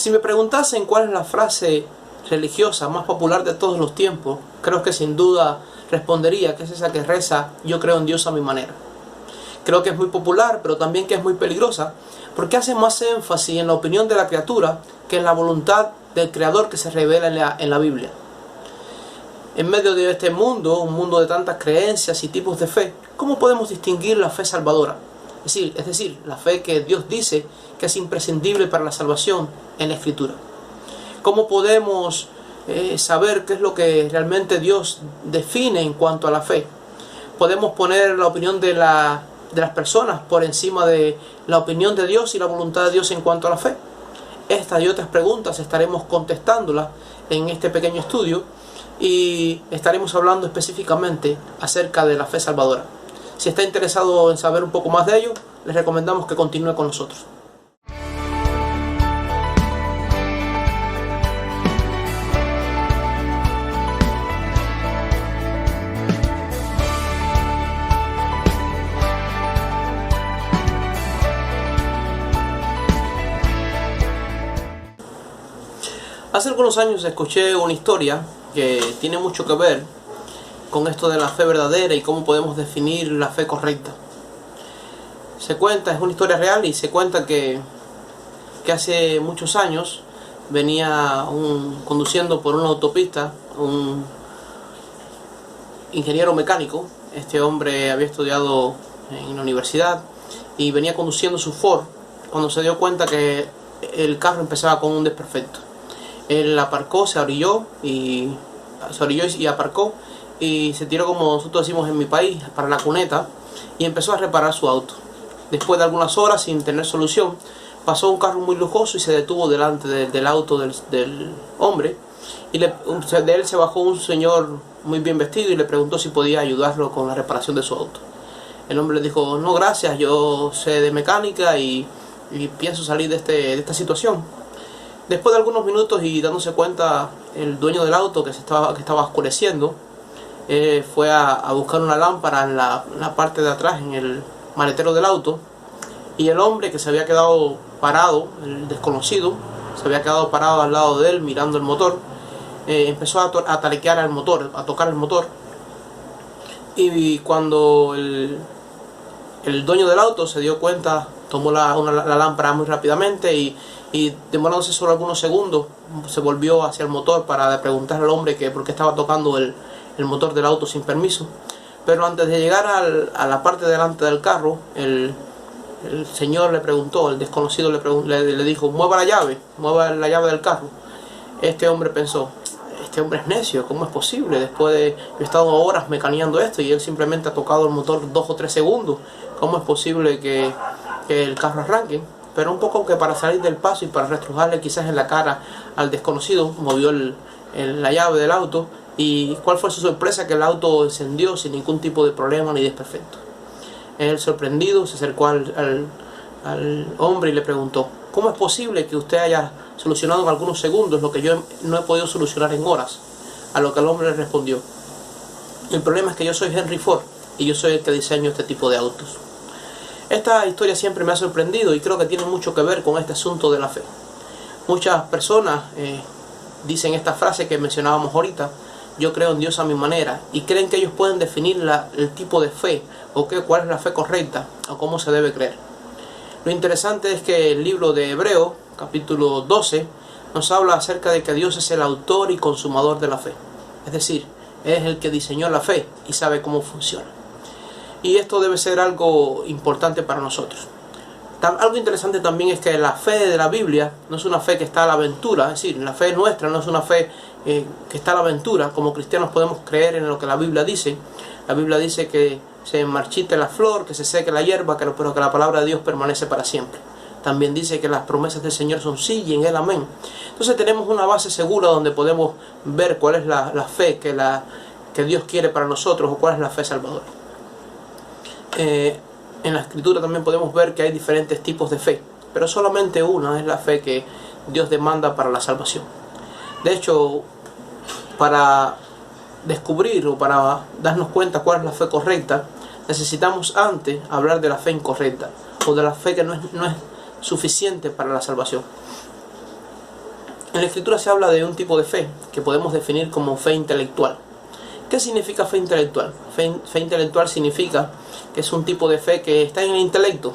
Si me preguntasen cuál es la frase religiosa más popular de todos los tiempos, creo que sin duda respondería que es esa que reza: yo creo en Dios a mi manera. Creo que es muy popular, pero también que es muy peligrosa, porque hace más énfasis en la opinión de la criatura que en la voluntad del Creador que se revela en la Biblia. En medio de este mundo, un mundo de tantas creencias y tipos de fe, ¿cómo podemos distinguir la fe salvadora? Es decir, la fe que Dios dice que es imprescindible para la salvación en la Escritura. ¿Cómo podemos saber qué es lo que realmente Dios define en cuanto a la fe? Podemos poner la opinión de las personas por encima de la opinión de Dios y la voluntad de Dios en cuanto a la fe. Estas y otras preguntas estaremos contestándolas en este pequeño estudio y estaremos hablando específicamente acerca de la fe salvadora. Si está interesado en saber un poco más de ello, les recomendamos que continúe con nosotros. Hace algunos años escuché una historia que tiene mucho que ver con esto de la fe verdadera y cómo podemos definir la fe correcta. Se cuenta, es una historia real, y se cuenta que hace muchos años venía conduciendo por una autopista un ingeniero mecánico. Este hombre había estudiado en la universidad y venía conduciendo su Ford cuando se dio cuenta que el carro empezaba con un desperfecto. Él aparcó, se orilló y aparcó y se tiró, como nosotros decimos en mi país, para la cuneta, y empezó a reparar su auto. Después de algunas horas, sin tener solución, pasó un carro muy lujoso y se detuvo delante del auto del hombre, y de él se bajó un señor muy bien vestido y le preguntó si podía ayudarlo con la reparación de su auto. El hombre le dijo: no, gracias, yo sé de mecánica y pienso salir de esta situación. Después de algunos minutos y dándose cuenta el dueño del auto que estaba oscureciendo, fue a buscar una lámpara en la parte de atrás, en el maletero del auto, y el hombre que se había quedado parado, el desconocido, se había quedado parado al lado de él mirando el motor, empezó a talequear al motor, a tocar el motor, y cuando el dueño del auto se dio cuenta, tomó la lámpara muy rápidamente y demorándose solo algunos segundos, se volvió hacia el motor para preguntarle al hombre que por qué estaba tocando el motor del auto sin permiso. Pero antes de llegar a la parte delante del carro, el señor le preguntó, el desconocido le dijo: mueva la llave del carro. Este hombre pensó: este hombre es necio, ¿cómo es posible? Después de yo he estado horas mecaneando esto y él simplemente ha tocado el motor 2 o 3 segundos. ¿Cómo es posible que el carro arranque? Pero un poco que para salir del paso y para restrujarle quizás en la cara al desconocido, movió la llave del auto, y ¿cuál fue su sorpresa? Que el auto encendió sin ningún tipo de problema ni desperfecto. Él, sorprendido, se acercó al hombre y le preguntó: ¿cómo es posible que usted haya solucionado en algunos segundos lo que yo no he podido solucionar en horas? A lo que el hombre le respondió: el problema es que yo soy Henry Ford y yo soy el que diseño este tipo de autos. Esta historia siempre me ha sorprendido y creo que tiene mucho que ver con este asunto de la fe. Muchas personas dicen esta frase que mencionábamos ahorita: yo creo en Dios a mi manera, y creen que ellos pueden definir el tipo de fe, o cuál es la fe correcta, o cómo se debe creer. Lo interesante es que el libro de Hebreos, capítulo 12, nos habla acerca de que Dios es el autor y consumador de la fe. Es decir, es el que diseñó la fe y sabe cómo funciona. Y esto debe ser algo importante para nosotros. Algo interesante también es que la fe de la Biblia no es una fe que está a la aventura. Es decir, la fe nuestra no es una fe que está a la aventura. Como cristianos podemos creer en lo que la Biblia dice. La Biblia dice que se marchite la flor, que se seque la hierba, pero que la palabra de Dios permanece para siempre. También dice que las promesas del Señor son sí y en Él amén. Entonces tenemos una base segura donde podemos ver cuál es la fe que Dios quiere para nosotros, o cuál es la fe salvadora. En la Escritura también podemos ver que hay diferentes tipos de fe, pero solamente una es la fe que Dios demanda para la salvación. De hecho, para descubrir o para darnos cuenta cuál es la fe correcta, necesitamos antes hablar de la fe incorrecta, o de la fe que no es suficiente para la salvación. En la Escritura se habla de un tipo de fe que podemos definir como fe intelectual. ¿Qué significa fe intelectual? Fe intelectual significa que es un tipo de fe que está en el intelecto.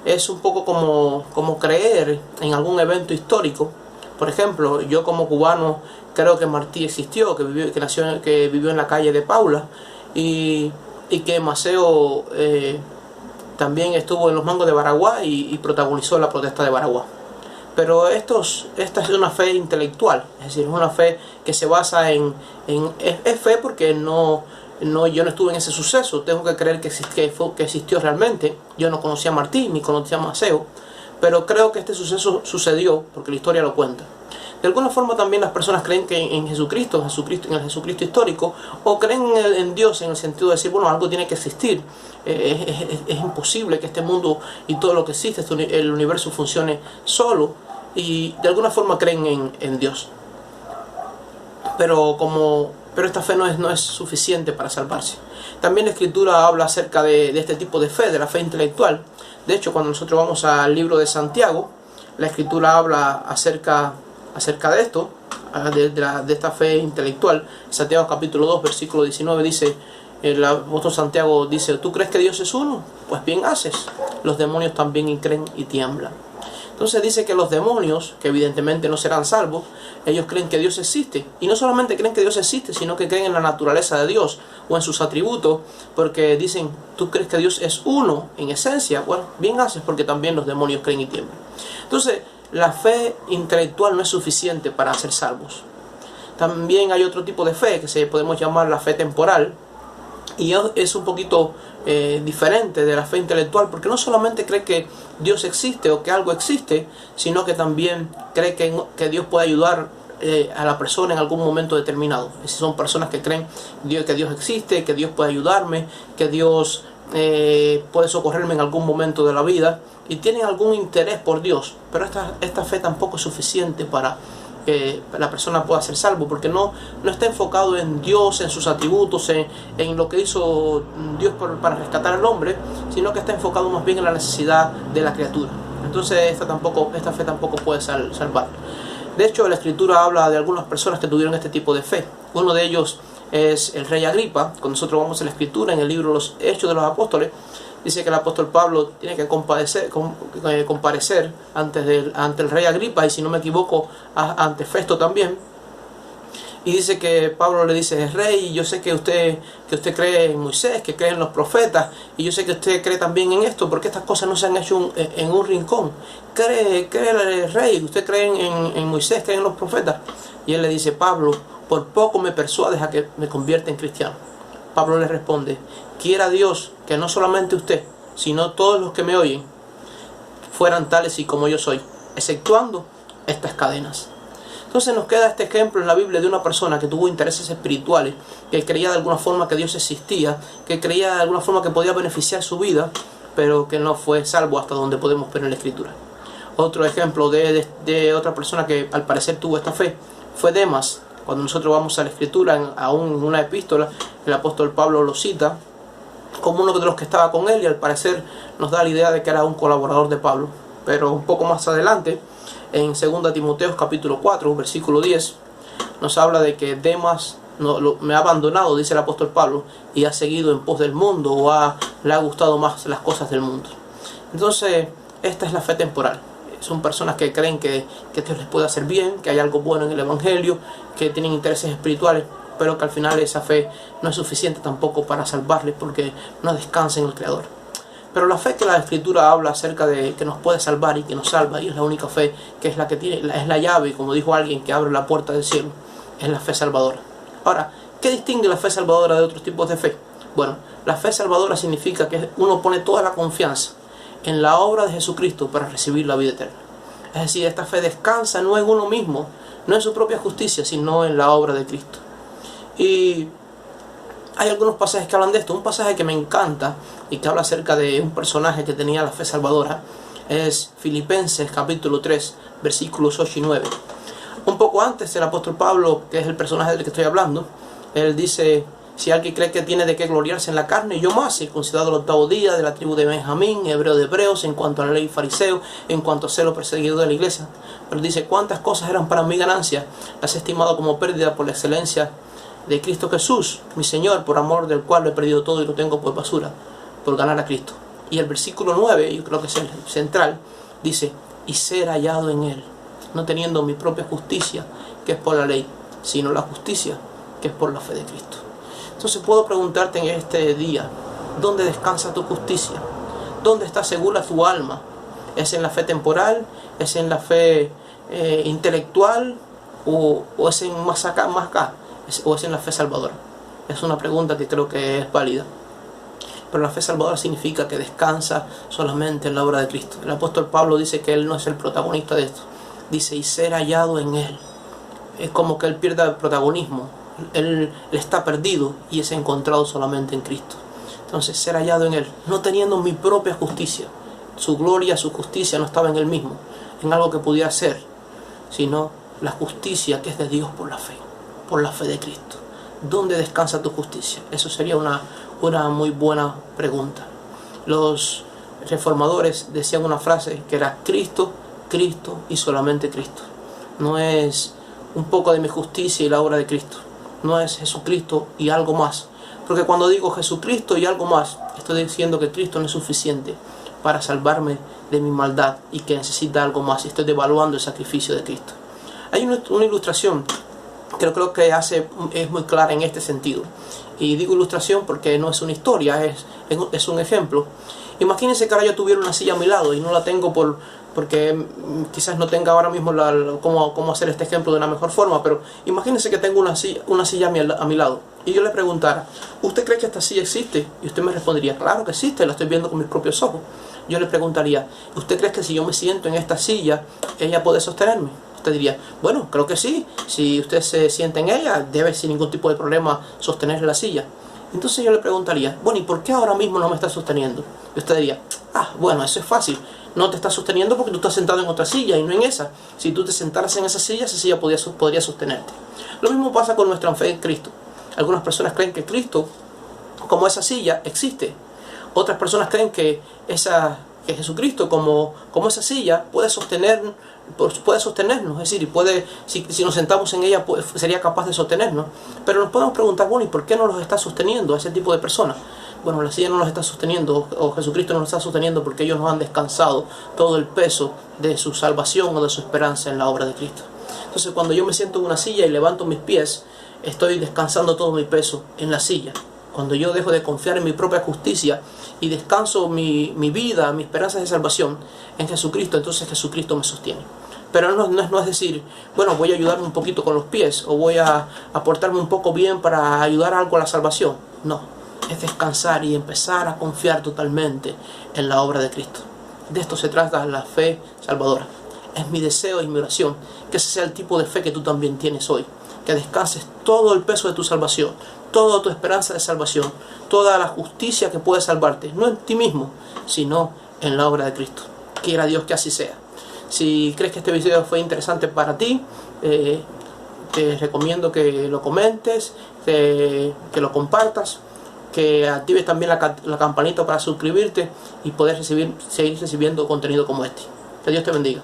Es un poco como creer en algún evento histórico. Por ejemplo, yo como cubano creo que Martí existió, que vivió en la calle de Paula, y que Maceo también estuvo en los Mangos de Baraguá y protagonizó la protesta de Baraguá. Pero esta es una fe intelectual, es decir, es una fe que se basa es fe porque yo no estuve en ese suceso, tengo que creer que existió realmente. Yo no conocía a Martí ni conocía a Maceo, pero creo que este suceso sucedió porque la historia lo cuenta. De alguna forma también las personas creen que en Jesucristo, en el Jesucristo histórico, o creen en Dios en el sentido de decir, bueno, algo tiene que existir. Es imposible que este mundo y todo lo que existe, el universo funcione solo, y de alguna forma creen en Dios. Pero esta fe no es suficiente para salvarse. También la Escritura habla acerca de este tipo de fe, de la fe intelectual. De hecho, cuando nosotros vamos al libro de Santiago, la Escritura habla acerca de esto, de esta fe intelectual. Santiago capítulo 2, versículo 19 dice, el apóstol Santiago dice, ¿tú crees que Dios es uno? Pues bien haces. Los demonios también creen y tiemblan. Entonces dice que los demonios, que evidentemente no serán salvos, ellos creen que Dios existe. Y no solamente creen que Dios existe, sino que creen en la naturaleza de Dios o en sus atributos, porque dicen, ¿tú crees que Dios es uno en esencia? Bueno, bien haces, porque también los demonios creen y tiemblan. Entonces, la fe intelectual no es suficiente para ser salvos. También hay otro tipo de fe que podemos llamar la fe temporal, y es un poquito diferente de la fe intelectual, porque no solamente cree que Dios existe o que algo existe, sino que también cree que Dios puede ayudar a la persona en algún momento determinado. Son personas que creen que Dios existe, que Dios puede ayudarme, que Dios puede socorrerme en algún momento de la vida, y tienen algún interés por Dios. Pero esta fe tampoco es suficiente para que la persona pueda ser salvo, porque no está enfocado en Dios, en sus atributos, en lo que hizo Dios para rescatar al hombre, sino que está enfocado más bien en la necesidad de la criatura. Entonces esta fe tampoco puede salvar. De hecho, la Escritura habla de algunas personas que tuvieron este tipo de fe. Uno de ellos es el rey Agripa. Cuando nosotros vamos a la Escritura, en el libro Los Hechos de los Apóstoles, dice que el apóstol Pablo tiene que comparecer ante el rey Agripa, y si no me equivoco, ante Festo también. Y dice que Pablo le dice, rey, yo sé que usted cree en Moisés, que cree en los profetas, y yo sé que usted cree también en esto, porque estas cosas no se han hecho en un rincón. Cree rey, usted cree en Moisés, cree en los profetas. Y él le dice, Pablo, por poco me persuades a que me convierta en cristiano. Pablo le responde, quiera Dios que no solamente usted, sino todos los que me oyen, fueran tales y como yo soy, exceptuando estas cadenas. Entonces nos queda este ejemplo en la Biblia de una persona que tuvo intereses espirituales, que creía de alguna forma que Dios existía, que creía de alguna forma que podía beneficiar su vida, pero que no fue salvo hasta donde podemos ver en la Escritura. Otro ejemplo de otra persona que al parecer tuvo esta fe fue Demas. Cuando nosotros vamos a la Escritura, aún en una epístola, el apóstol Pablo lo cita como uno de los que estaba con él, y al parecer nos da la idea de que era un colaborador de Pablo. Pero un poco más adelante, en 2 Timoteo capítulo 4, versículo 10, nos habla de que Demas me ha abandonado, dice el apóstol Pablo, y ha seguido en pos del mundo, o le ha gustado más las cosas del mundo. Entonces, esta es la fe temporal. Son personas que creen que Dios les puede hacer bien, que hay algo bueno en el Evangelio, que tienen intereses espirituales, pero que al final esa fe no es suficiente tampoco para salvarles, porque no descansa en el Creador. Pero la fe que la Escritura habla acerca de que nos puede salvar y que nos salva, y es la única fe que es la llave, como dijo alguien, que abre la puerta del cielo, es la fe salvadora. Ahora, ¿qué distingue la fe salvadora de otros tipos de fe? Bueno, la fe salvadora significa que uno pone toda la confianza en la obra de Jesucristo para recibir la vida eterna. Es decir, esta fe descansa no en uno mismo, no en su propia justicia, sino en la obra de Cristo. Y hay algunos pasajes que hablan de esto. Un pasaje que me encanta y que habla acerca de un personaje que tenía la fe salvadora es Filipenses capítulo 3, versículos 8 y 9. Un poco antes, el apóstol Pablo, que es el personaje del que estoy hablando, él dice Si alguien cree que tiene de qué gloriarse en la carne, yo más, circuncidado el 8º día, de la tribu de Benjamín, hebreo de hebreos, en cuanto a la ley fariseo, en cuanto a celo perseguidor de la iglesia. Pero dice, cuántas cosas eran para mi ganancia, las he estimado como pérdida por la excelencia de Cristo Jesús, mi Señor, por amor del cual lo he perdido todo y lo tengo por basura, por ganar a Cristo. Y el versículo 9, yo creo que es el central, dice, y ser hallado en Él, no teniendo mi propia justicia, que es por la ley, sino la justicia, que es por la fe de Cristo. Entonces puedo preguntarte en este día, ¿dónde descansa tu justicia? ¿Dónde está segura tu alma? ¿Es en la fe temporal? ¿Es en la fe intelectual? ¿O es en más acá? ¿O es en la fe salvadora? Es una pregunta que creo que es válida. Pero la fe salvadora significa que descansa solamente en la obra de Cristo. El apóstol Pablo dice que él no es el protagonista de esto. Dice, y ser hallado en Él. Es como que él pierda el protagonismo. Él está perdido y es encontrado solamente en Cristo. Entonces, ser hallado en Él, no teniendo mi propia justicia. Su gloria, su justicia no estaba en Él mismo, en algo que pudiera ser, sino la justicia que es de Dios por la fe de Cristo. ¿Dónde descansa tu justicia? Eso sería una muy buena pregunta. Los reformadores decían una frase que era Cristo, Cristo y solamente Cristo. No es un poco de mi justicia y la obra de Cristo. No es Jesucristo y algo más. Porque cuando digo Jesucristo y algo más, estoy diciendo que Cristo no es suficiente para salvarme de mi maldad y que necesita algo más. Y estoy devaluando el sacrificio de Cristo. Hay una ilustración que creo que es muy clara en este sentido. Y digo ilustración porque no es una historia, es un ejemplo. Imagínense que ahora yo tuviera una silla a mi lado y no la tengo porque quizás no tenga ahora mismo cómo hacer este ejemplo de una mejor forma, pero imagínense que tengo una silla a mi lado y yo le preguntara, ¿usted cree que esta silla existe? Y usted me respondería, claro que existe, la estoy viendo con mis propios ojos. Yo le preguntaría, ¿usted cree que si yo me siento en esta silla, ella puede sostenerme? Usted diría, bueno, creo que sí, si usted se sienta en ella, debe sin ningún tipo de problema sostener la silla. Entonces yo le preguntaría, bueno, ¿y por qué ahora mismo no me está sosteniendo? Y usted diría, bueno, eso es fácil. No te está sosteniendo porque tú estás sentado en otra silla y no en esa. Si tú te sentaras en esa silla podría sostenerte. Lo mismo pasa con nuestra fe en Cristo. Algunas personas creen que Cristo, como esa silla, existe. Otras personas creen que Jesucristo, como esa silla, puede sostenernos. Es decir, si nos sentamos en ella, sería capaz de sostenernos. Pero nos podemos preguntar, bueno, ¿y por qué no los está sosteniendo a ese tipo de personas? Bueno, la silla no los está sosteniendo, o Jesucristo no los está sosteniendo porque ellos no han descansado todo el peso de su salvación o de su esperanza en la obra de Cristo. Entonces, cuando yo me siento en una silla y levanto mis pies, estoy descansando todo mi peso en la silla. Cuando yo dejo de confiar en mi propia justicia y descanso mi vida, mi esperanza de salvación en Jesucristo, entonces Jesucristo me sostiene. Pero no es decir, bueno, voy a ayudarme un poquito con los pies o voy a aportarme un poco bien para ayudar algo a la salvación. No, es descansar y empezar a confiar totalmente en la obra de Cristo. De esto se trata la fe salvadora. Es mi deseo y mi oración que ese sea el tipo de fe que tú también tienes hoy. Que descanses todo el peso de tu salvación, toda tu esperanza de salvación, toda la justicia que puede salvarte, no en ti mismo, sino en la obra de Cristo. Quiera Dios que así sea. Si crees que este video fue interesante para ti, te recomiendo que lo comentes, que lo compartas, que actives también la campanita para suscribirte y poder seguir recibiendo contenido como este. Que Dios te bendiga.